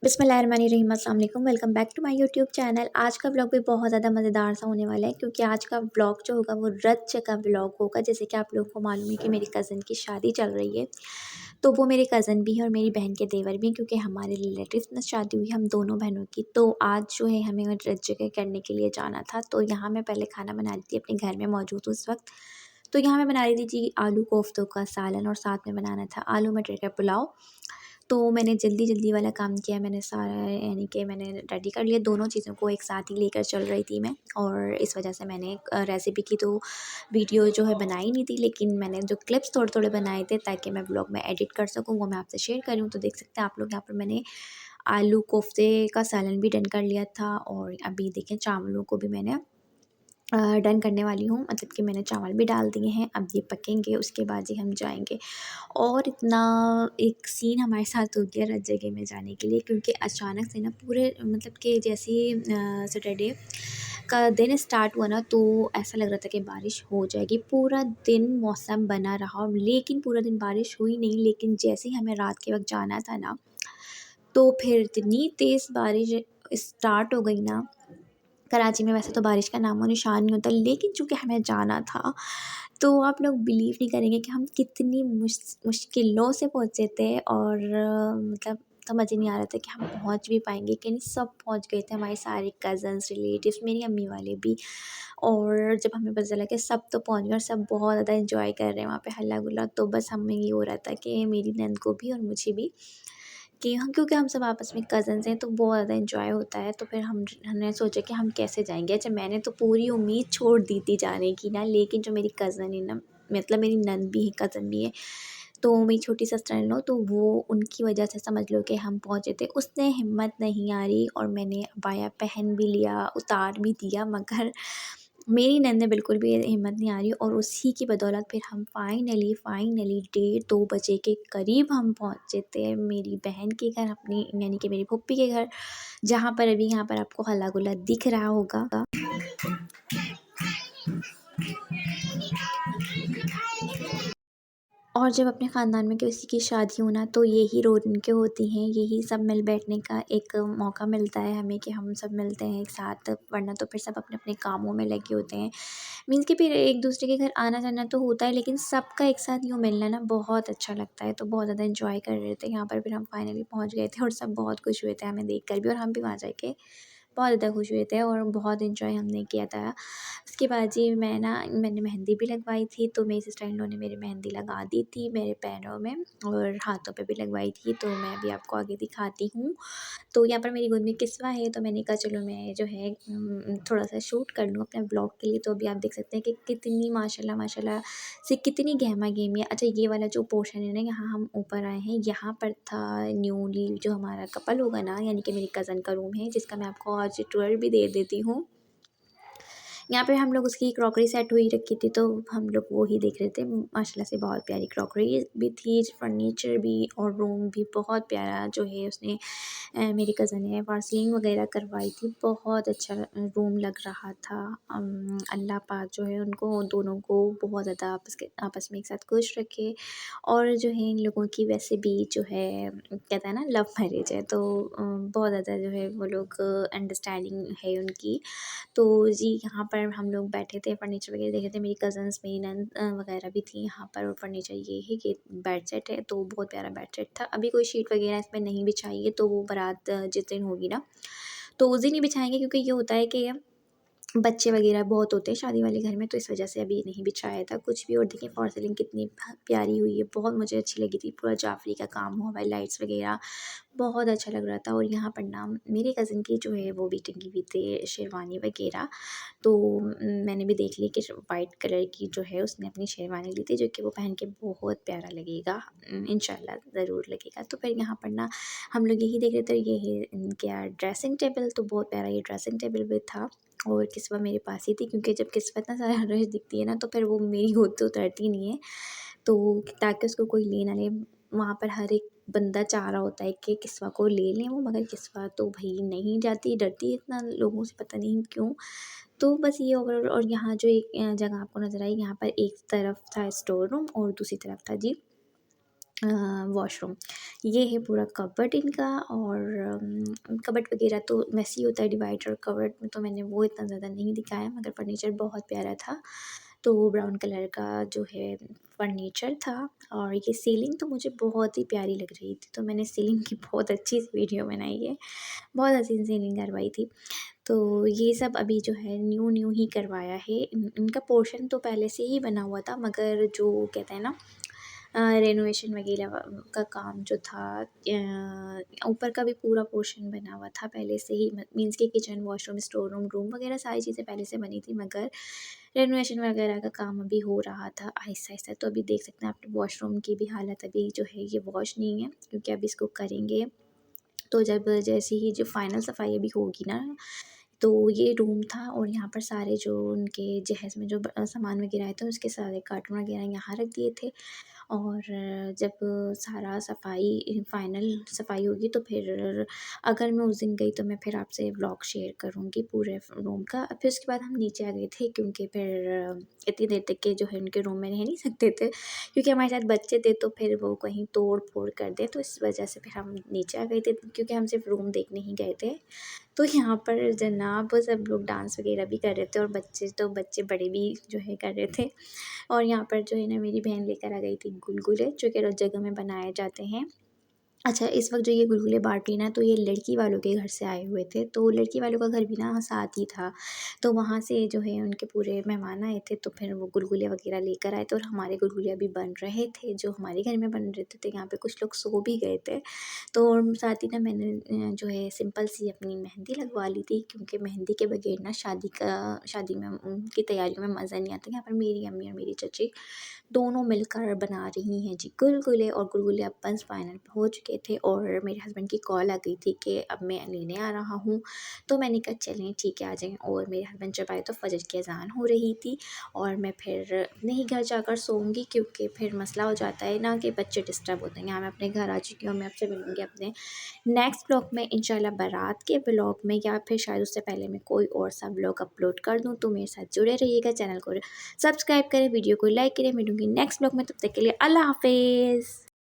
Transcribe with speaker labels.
Speaker 1: बिस्मिल्लाहिर्रहमानिर्रहीम, अस्सलाम वालेकुम। Welcome back to my YouTube channel. आज का व्लॉग भी बहुत ज़्यादा मज़ेदार सा होने वाला है, क्योंकि आज का व्लॉग जो होगा वो रच का व्लॉग होगा। जैसे कि आप लोगों को मालूम है कि मेरी कज़न की शादी चल रही है, तो वो मेरे कज़न भी है और मेरी बहन के देवर भी हैं, क्योंकि हमारे रिलेटिव्स में शादी हुई हम दोनों बहनों की। तो आज जो है हमें रच जगह करने के लिए जाना था। तो यहाँ मैं पहले खाना बना रही थी, अपने घर में मौजूद उस वक्त। तो यहाँ मैं बना रही थी जी आलू कोफ्तों का सालन, और साथ में बनाना था आलू मटर का पुलाव। तो मैंने जल्दी वाला काम किया, मैंने सारा यानी कि मैंने रेडी कर लिया, दोनों चीज़ों को एक साथ ही लेकर चल रही थी मैं। और इस वजह से मैंने रेसिपी की तो वीडियो जो है बनाई नहीं थी, लेकिन मैंने जो क्लिप्स थोड़े बनाए थे ताकि मैं व्लॉग में एडिट कर सकूँ, वो मैं आपसे शेयर करूँ। तो देख सकते हैं आप लोग, यहाँ पर मैंने आलू कोफ्ते का सालन भी डन कर लिया था, और अभी देखें चावलों को भी मैंने डन करने वाली हूँ, मतलब कि मैंने चावल भी डाल दिए हैं। अब ये पकेंगे, उसके बाद ही हम जाएंगे। और इतना एक सीन हमारे साथ हो गया रज जगह में जाने के लिए, क्योंकि अचानक से ना पूरे मतलब कि जैसे ही सैटरडे का दिन स्टार्ट हुआ ना, तो ऐसा लग रहा था कि बारिश हो जाएगी। पूरा दिन मौसम बना रहा, लेकिन पूरा दिन बारिश हुई नहीं। लेकिन जैसे ही हमें रात के वक्त जाना था ना, तो फिर इतनी तेज़ बारिश स्टार्ट हो गई ना। कराची में वैसे तो बारिश का नामो निशान नहीं होता, लेकिन चूँकि हमें जाना था, तो आप लोग बिलीव नहीं करेंगे कि हम कितनी मुश्किलों से पहुँचे थे। और मतलब समझ ही नहीं आ रहा था कि हम पहुँच भी पाएँगे कि नहीं। सब पहुँच गए थे, हमारे सारे कज़न्स, रिलेटिव्स, मेरी अम्मी वाले भी। और जब हमें पता चला कि सब तो पहुँच गए और सब बहुत ज़्यादा एंजॉय कर रहे हैं वहाँ पे, हल्ला गुल्ला, तो बस हमें ये हो रहा था कि मेरी नंद को भी और मुझे भी, कि हम, क्योंकि हम सब आपस में कज़न्स हैं, तो बहुत ज़्यादा एंजॉय होता है। तो फिर हमने सोचा कि हम कैसे जाएँगे। अच्छा, मैंने तो पूरी उम्मीद छोड़ दी थी जाने की ना, लेकिन जो मेरी कज़न है ना, मतलब मेरी नंद भी है, कज़न भी है, तो मेरी छोटी सिस्टर इन लॉ, तो वो उनकी वजह से समझ लो कि हम पहुँचे थे। उसने हिम्मत नहीं हारी और मैंने अबाया पहन भी लिया, उतार भी दिया, मगर मेरी नंद ने बिल्कुल भी हिम्मत नहीं हारी, और उसी की बदौलत फिर हम फाइनली 1:30-2 बजे के करीब हम पहुँचे थे मेरी बहन के घर, अपनी यानी कि मेरी फूप्पी के घर, जहाँ पर अभी यहाँ पर आपको हल्ला गुल्ला दिख रहा होगा। और जब अपने ख़ानदान में किसी की शादी हो ना, तो यही रौनकें होती हैं, यही सब मिल बैठने का एक मौका मिलता है हमें, कि हम सब मिलते हैं एक साथ, वरना तो फिर सब अपने कामों में लगे होते हैं। मीन्स कि फिर एक दूसरे के घर आना जाना तो होता है, लेकिन सबका एक साथ यूँ मिलना ना बहुत अच्छा लगता है। तो बहुत ज़्यादा एंजॉय कर रहे थे यहाँ पर। फिर हम फाइनली पहुँच गए थे, और सब बहुत खुश हुए थे हमें देख कर भी, और हम भी वहाँ जाके बहुत ज़्यादा खुश हुए थे, और बहुत एंजॉय हमने किया था। उसके बाद जी मैंने मेहंदी भी लगवाई थी, तो मेरी सिस्टर इन लॉ ने मेरी मेहंदी लगा दी थी मेरे पैरों में, और हाथों पे भी लगवाई थी, तो मैं भी आपको आगे दिखाती हूँ। तो यहाँ पर मेरी गोद में किस्वा है, तो मैंने कहा चलो मैं जो है थोड़ा-सा शूट कर लूँ अपने ब्लॉग के लिए। तो अभी आप देख सकते हैं कि कितनी माशाल्लाह से कितनी गहमा-गहमी है। अच्छा, ये वाला जो पोर्शन है ना, यहाँ हम ऊपर आए हैं, यहाँ पर था न्यूली जो हमारा कपल होगा ना, यानी कि मेरी कज़न का रूम है, जिसका मैं आपको आज टूर भी दे देती हूँ। यहाँ पे हम लोग उसकी क्रॉकरी सेट हुई रखी थी, तो हम लोग वो ही देख रहे थे। माशाल्लाह से बहुत प्यारी क्रॉकरी भी थी, फर्नीचर भी, और रूम भी बहुत प्यारा जो है उसने मेरी कज़न ने वार्सिंग वगैरह करवाई थी। बहुत अच्छा रूम लग रहा था। अल्लाह पाक जो है उनको दोनों को बहुत ज़्यादा आपस में एक साथ खुश रखे। और जो है इन लोगों की वैसे भी जो है कहते हैं ना, लव मैरिज है, तो बहुत ज़्यादा जो है वो लोग अंडरस्टैंडिंग है उनकी। तो जी यहाँ पर हम लोग बैठे थे, फर्नीचर वगैरह देख रहे थे, मेरी कज़न्स, मेरी नंद वगैरह भी थी यहाँ पर। और फर्नीचर ये है कि बेड सेट है, तो बहुत प्यारा बेड सेट था। अभी कोई शीट वगैरह इसमें नहीं बिछाई है, तो वो बारात जिस दिन होगी ना, तो उस दिन ही बिछाएंगे, क्योंकि ये होता है कि बच्चे वगैरह बहुत होते हैं शादी वाले घर में, तो इस वजह से अभी नहीं बिछाया था कुछ भी। और देखिए फॉर सीलिंग कितनी प्यारी हुई है, बहुत मुझे अच्छी लगी थी। पूरा जाफरी का काम हुआ हुआ है, लाइट्स वगैरह बहुत अच्छा लग रहा था। और यहाँ पर ना मेरी कज़िन की जो है वो भी टंगी हुई थी शेरवानी वग़ैरह। तो मैंने भी देख ली कि वाइट कलर की जो है उसने अपनी शेरवानी ली थी, जो कि वो पहन के बहुत प्यारा लगेगा। इंशाल्लाह ज़रूर लगेगा। तो फिर यहाँ पर ना हम लोग यही देख रहे थे, ये है इनका ड्रेसिंग टेबल। तो बहुत प्यारा ये ड्रेसिंग टेबल भी था। और किस्वा मेरे पास ही थी, क्योंकि जब किस्वा इतना सारा रश दिखती है ना तो फिर वो मेरी गोद तो उतरती नहीं है, तो ताकि उसको कोई ले ना ले। वहाँ पर हर एक बंदा चाह रहा होता है कि किस्वा को ले लें वो, मगर किस्वा तो भई नहीं जाती, डरती है इतना लोगों से, पता नहीं क्यों। तो बस ये ओवरऑल। और यहाँ जो एक जगह आपको नज़र आई, यहाँ पर एक तरफ था स्टोर रूम और दूसरी तरफ था जी वॉशरूम। ये है पूरा कबर्ड इनका। और कबर्ड वगैरह तो वैसे ही होता है डिवाइडर और कबर्ड में, तो मैंने वो इतना ज़्यादा नहीं दिखाया, मगर फर्नीचर बहुत प्यारा था। तो ब्राउन कलर का जो है फर्नीचर था। और ये सीलिंग तो मुझे बहुत ही प्यारी लग रही थी, तो मैंने सीलिंग की बहुत अच्छी सी वीडियो बनाई है, बहुत हसीन सीलिंग करवाई थी। तो ये सब अभी जो है न्यू न्यू ही करवाया है। इनका पोर्शन तो पहले से ही बना हुआ था, मगर जो कहते हैं ना रेनोवेशन वगैरह का काम जो था, ऊपर का भी पूरा पोर्शन बना हुआ था पहले से ही, मीन्स कि kitchen, washroom, store room, room वगैरह सारी चीज़ें पहले से बनी थी, मगर रेनोवेशन वगैरह का काम अभी हो रहा था आहिस्ता-आहिस्ता। तो अभी देख सकते हैं आप वॉशरूम की भी हालत अभी जो है ये वॉश नहीं है, क्योंकि अभी इसको करेंगे। तो जब जैसे ही जो फाइनल सफाई अभी होगी ना, तो ये रूम था। और यहाँ पर सारे जो उनके जहेज़ में जो सामान वगैरह आए थे उसके सारे कार्टून वगैरह यहाँ रख दिए थे। और जब सारा सफाई फाइनल सफाई होगी तो फिर अगर मैं उस दिन गई तो मैं फिर आपसे व्लॉग शेयर करूँगी पूरे रूम का। फिर उसके बाद हम नीचे आ गए थे, क्योंकि फिर इतनी देर तक के जो है उनके रूम में रह नहीं सकते थे, क्योंकि हमारे साथ बच्चे थे, तो फिर वो कहीं तोड़ फोड़ कर दें, तो इस वजह से फिर हम नीचे आ गए थे, क्योंकि हम सिर्फ रूम देखने ही गए थे। तो यहाँ पर जनाब सब लोग डांस वगैरह भी कर रहे थे, और बच्चे तो बच्चे बड़े भी जो है कर रहे थे। और यहाँ पर जो है ना मेरी बहन लेकर आ गई थी गुलगुले, जो कि रोज़ जगह में बनाए जाते हैं। अच्छा, इस वक़्त जो ये गुलगुले बाँट रही ना, तो ये लड़की वालों के घर से आए हुए थे, तो लड़की वालों का घर भी ना साथ ही था। तो वहाँ से जो है उनके पूरे मेहमान आए थे, तो फिर वो गुलगुले वग़ैरह लेकर आए थे, और हमारे गुलगुले अभी बन रहे थे, जो हमारे घर में बन रहे थे। तो यहाँ पे कुछ लोग सो भी गए थे। तो और साथ ही ना मैंने जो है सिंपल सी अपनी मेहंदी लगवा ली थी, क्योंकि मेहंदी के बगैर ना शादी में की तैयारियों में मज़ा नहीं आता। यहाँ पर मेरी अम्मी और मेरी चाची दोनों मिलकर बना रही हैं जी गुलगुले। और गुलगुले अब बस फाइनल पे हो चुके थे, और मेरे हस्बैंड की कॉल आ गई थी कि अब मैं लेने आ रहा हूँ। तो मैंने कहा चलें ठीक है, आ जाएँ। और मेरे हस्बैंड जब आए तो फ़जर की अज़ान हो रही थी, और मैं फिर अपने ही घर जाकर सोऊंगी, क्योंकि फिर मसला हो जाता है ना कि बच्चे डिस्टर्ब होते हैं। यहाँ मैं अपने घर आ चुकी हूँ, मैं आपसे मिलूँगी अपने नेक्स्ट ब्लॉग में इंशाल्लाह, बारात के ब्लॉग में, या फिर शायद उससे पहले मैं कोई और सा ब्लॉग अपलोड कर दूँ। तो मेरे साथ जुड़े रहिएगा, चैनल को सब्सक्राइब करें, वीडियो को लाइक करें। मिलूँगी नेक्स्ट ब्लॉग में, तब तक के लिए अल्लाह हाफ़िज़।